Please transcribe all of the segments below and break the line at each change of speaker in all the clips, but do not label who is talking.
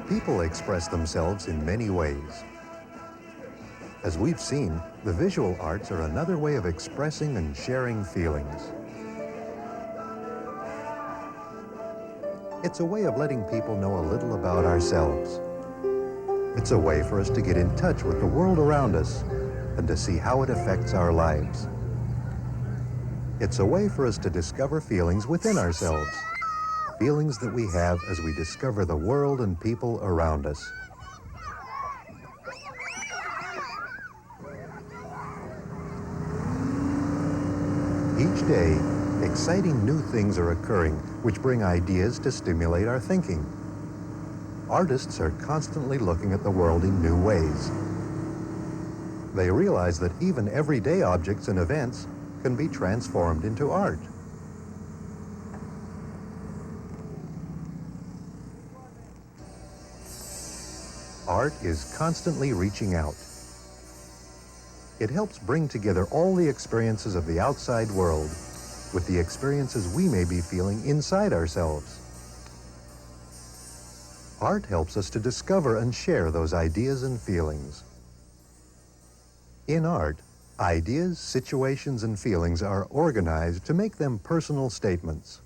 People express themselves in many ways. As we've seen, the visual arts are another way of expressing and sharing feelings. It's a way of letting people know a little about ourselves. It's a way for us to get in touch with the world around us and to see how it affects our lives. It's a way for us to discover feelings within ourselves, feelings that we have as we discover the world and people around us. Each day, exciting new things are occurring which bring ideas to stimulate our thinking. Artists are constantly looking at the world in new ways. They realize that even everyday objects and events can be transformed into art. Art is constantly reaching out. It helps bring together all the experiences of the outside world with the experiences we may be feeling inside ourselves. Art helps us to discover and share those ideas and feelings. In art, ideas, situations, and feelings are organized to make them personal statements.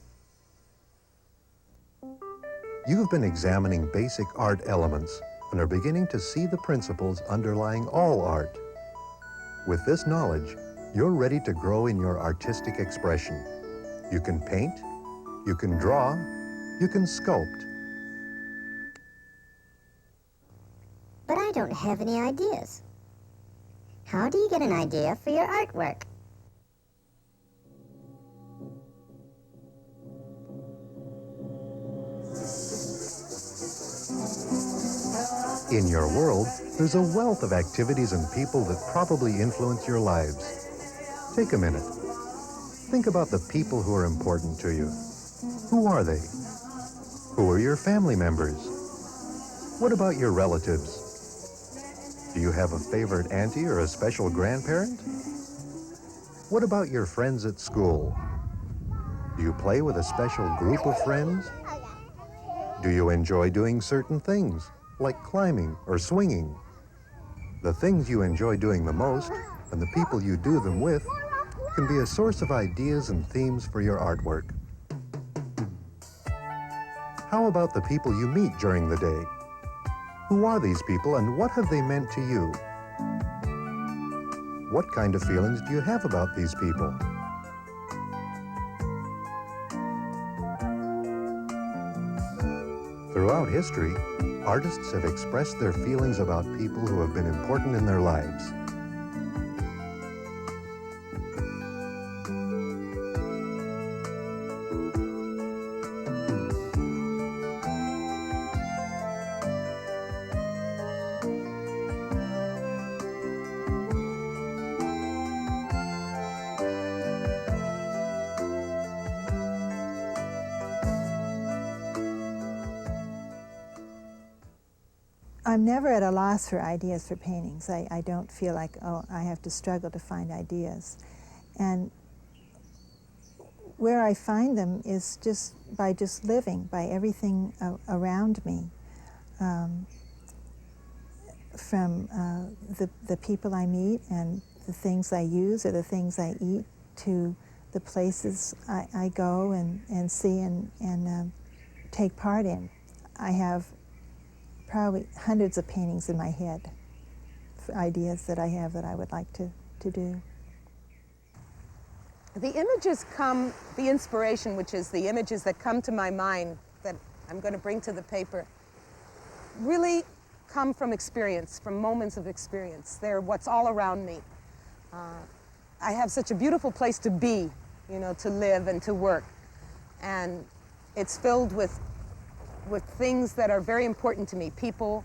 You've been examining basic art elements and are beginning to see the principles underlying all art. With this knowledge, you're ready to grow in your artistic expression. You can paint, you can draw, you can sculpt.
But I don't have any ideas. How do you get an idea for your artwork?
In your world, there's a wealth of activities and people that probably influence your lives. Take a minute. Think about the people who are important to you. Who are they? Who are your family members? What about your relatives? Do you have a favorite auntie or a special grandparent? What about your friends at school? Do you play with a special group of friends? Do you enjoy doing certain things, like climbing or swinging? The things you enjoy doing the most, and the people you do them with, can be a source of ideas and themes for your artwork. How about the people you meet during the day? Who are these people and what have they meant to you? What kind of feelings do you have about these people? Throughout history, artists have expressed their feelings about people who have been important in their lives.
I'm never at a loss for ideas for paintings. I don't feel like, oh, I have to struggle to find ideas. And where I find them is just by living, by everything around me. From the people I meet and the things I use or the things I eat to the places I go and see and take part in. I have probably hundreds of paintings in my head, for ideas that I have that I would like to do.
The images come, the inspiration, which is the images that come to my mind that I'm going to bring to the paper, really come from experience, from moments of experience. They're what's all around me. I have such a beautiful place to be, you know, to live and to work. And it's filled with things that are very important to me, people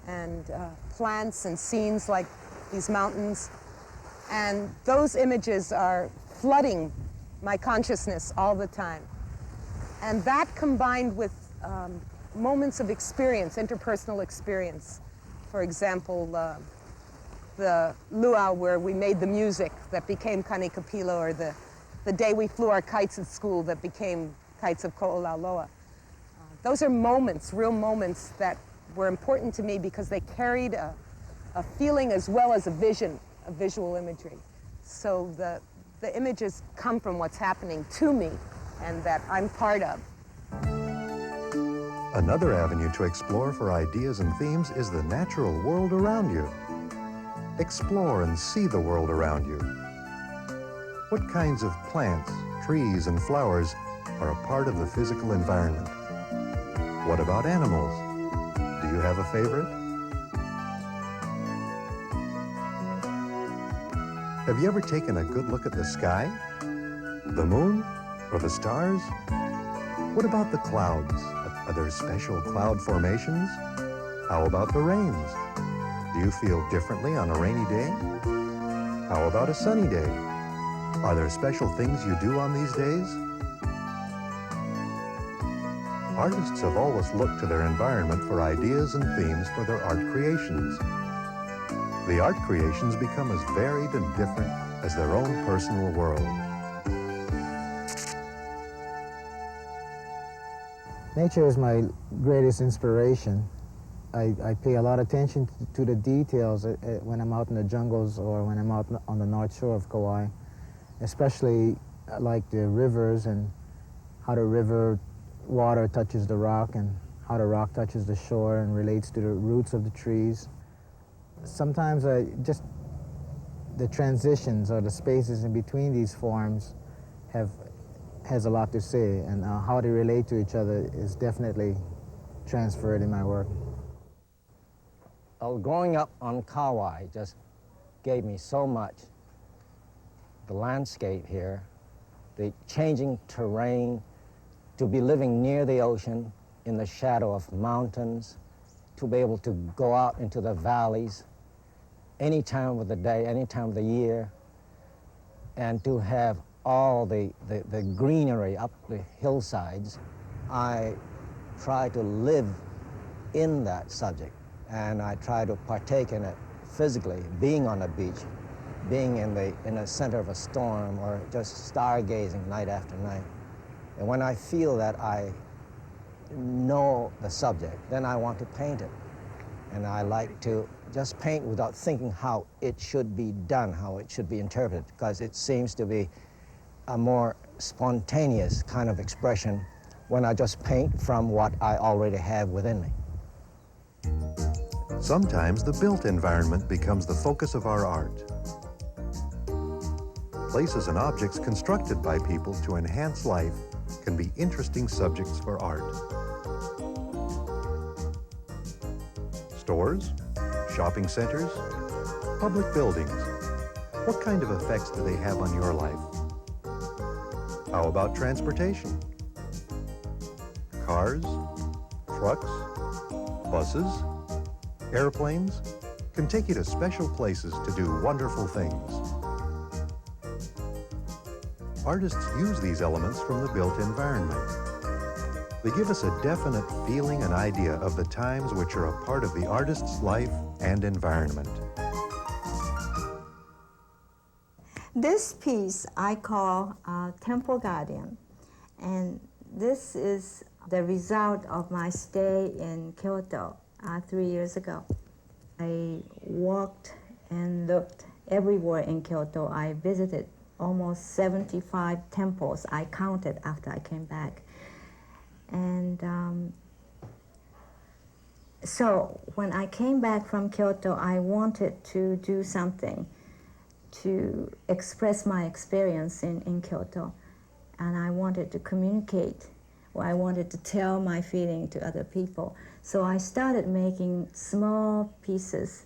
and plants and scenes like these mountains. And those images are flooding my consciousness all the time. And that combined with moments of experience, interpersonal experience. For example, the luau where we made the music that became Kanikapila, or the day we flew our kites at school that became Kites of Ko'olauloa. Those are moments, real moments that were important to me because they carried a feeling as well as a vision of visual imagery. So the images come from what's happening to me and that I'm part of.
Another avenue to explore for ideas and themes is the natural world around you. Explore and see the world around you. What kinds of plants, trees, and flowers are a part of the physical environment? What about animals? Do you have a favorite? Have you ever taken a good look at the sky? The moon? Or the stars? What about the clouds? Are there special cloud formations? How about the rains? Do you feel differently on a rainy day? How about a sunny day? Are there special things you do on these days? Artists have always looked to their environment for ideas and themes for their art creations. The art creations become as varied and different as their own personal world.
Nature is my greatest inspiration. I pay a lot of attention to the details when I'm out in the jungles or when I'm out on the north shore of Kauai. Especially like the rivers and how the river water touches the rock and how the rock touches the shore and relates to the roots of the trees. Sometimes just the transitions or the spaces in between these forms has a lot to say, and how they relate to each other is definitely transferred in my work.
Growing up on Kauai just gave me so much. The landscape here, the changing terrain, to be living near the ocean in the shadow of mountains, to be able to go out into the valleys any time of the day, any time of the year, and to have all the greenery up the hillsides. I try to live in that subject, and I try to partake in it physically, being on a beach, being in the center of a storm, or just stargazing night after night. And when I feel that I know the subject, then I want to paint it. And I like to just paint without thinking how it should be done, how it should be interpreted, because it seems to be a more spontaneous kind of expression when I just paint from what I already have within me.
Sometimes the built environment becomes the focus of our art. Places and objects constructed by people to enhance life can be interesting subjects for art. Stores, shopping centers, public buildings. What kind of effects do they have on your life? How about transportation? Cars, trucks, buses, airplanes can take you to special places to do wonderful things. Artists use these elements from the built environment. They give us a definite feeling and idea of the times which are a part of the artist's life and environment.
This piece I call Temple Guardian, and this is the result of my stay in Kyoto 3 years ago. I walked and looked everywhere in Kyoto. I visited almost 75 temples I counted after I came back. And so when I came back from Kyoto, I wanted to do something to express my experience in Kyoto. And I wanted to communicate, or I wanted to tell my feeling to other people. So I started making small pieces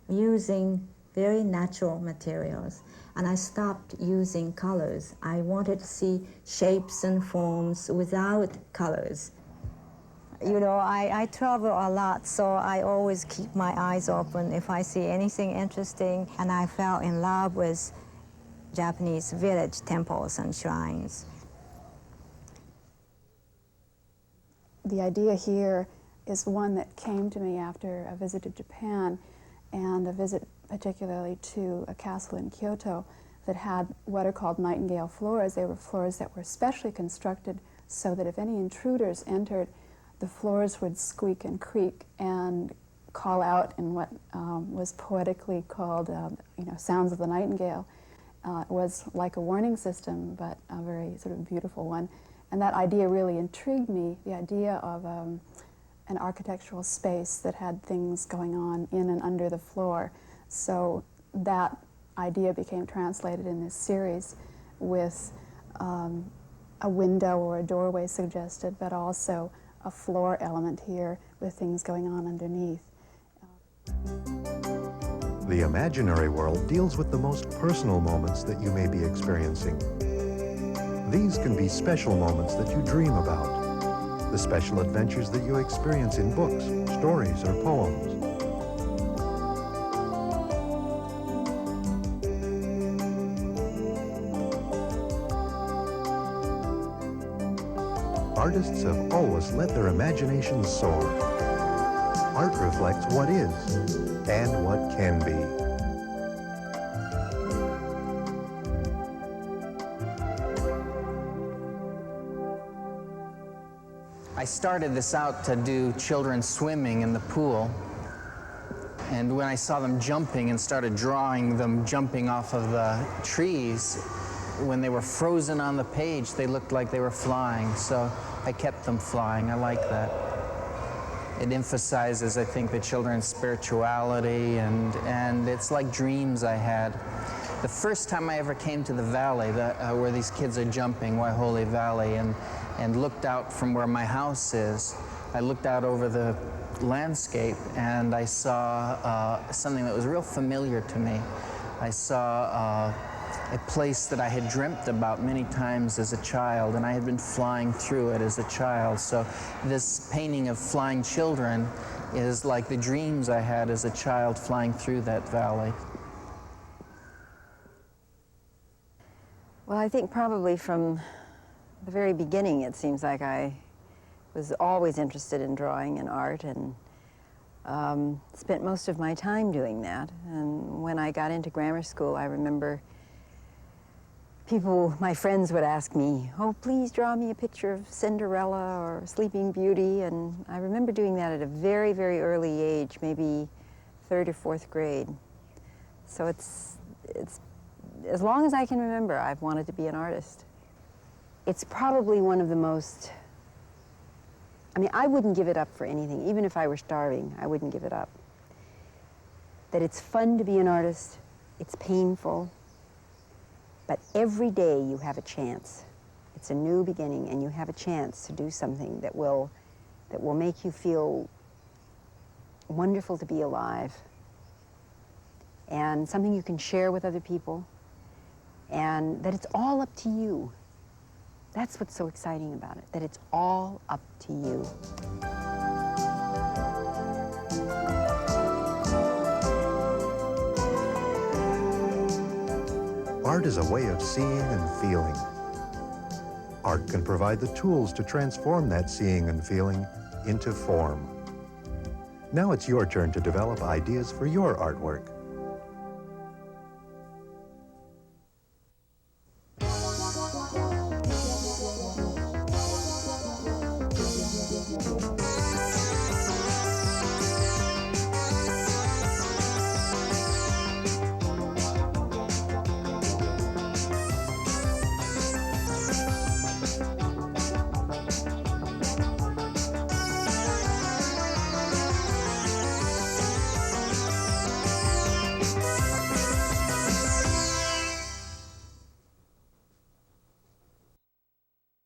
using very natural materials. And I stopped using colors. I wanted to see shapes and forms without colors. You know, I travel a lot, so I always keep my eyes open if I see anything interesting. And I fell in love with Japanese village temples and shrines.
The idea here is one that came to me after a visit to Japan and a visit particularly to a castle in Kyoto that had what are called nightingale floors. They were floors that were specially constructed so that if any intruders entered, the floors would squeak and creak and call out in what was poetically called, sounds of the nightingale. It was like a warning system, but a very sort of beautiful one. And that idea really intrigued me, the idea of an architectural space that had things going on in and under the floor. So that idea became translated in this series with a window or a doorway suggested, but also a floor element here with things going on underneath.
The imaginary world deals with the most personal moments that you may be experiencing. These can be special moments that you dream about, the special adventures that you experience in books, stories, or poems. Artists have always let their imaginations soar. Art reflects what is and what can be.
I started this out to do children swimming in the pool. And when I saw them jumping and started drawing them jumping off of the trees, when they were frozen on the page, they looked like they were flying. So I kept them flying. I like that. It emphasizes, I think, the children's spirituality, and it's like dreams I had. The first time I ever came to the valley where these kids are jumping, Waihole Valley, and looked out from where my house is, I looked out over the landscape and I saw something that was real familiar to me. I saw a place that I had dreamt about many times as a child, and I had been flying through it as a child. So this painting of flying children is like the dreams I had as a child flying through that valley.
Well, I think probably from the very beginning, it seems like I was always interested in drawing and art, and spent most of my time doing that. And when I got into grammar school, I remember my friends would ask me, oh, please draw me a picture of Cinderella or Sleeping Beauty. And I remember doing that at a very, very early age, maybe 3rd or 4th grade. So it's as long as I can remember, I've wanted to be an artist. It's probably one of the most, I wouldn't give it up for anything. Even if I were starving, I wouldn't give it up. That it's fun to be an artist, it's painful, but every day you have a chance. It's a new beginning, and you have a chance to do something that will make you feel wonderful to be alive, and something you can share with other people, and that it's all up to you. That's what's so exciting about it, that it's all up to you.
Art is a way of seeing and feeling. Art can provide the tools to transform that seeing and feeling into form. Now it's your turn to develop ideas for your artwork.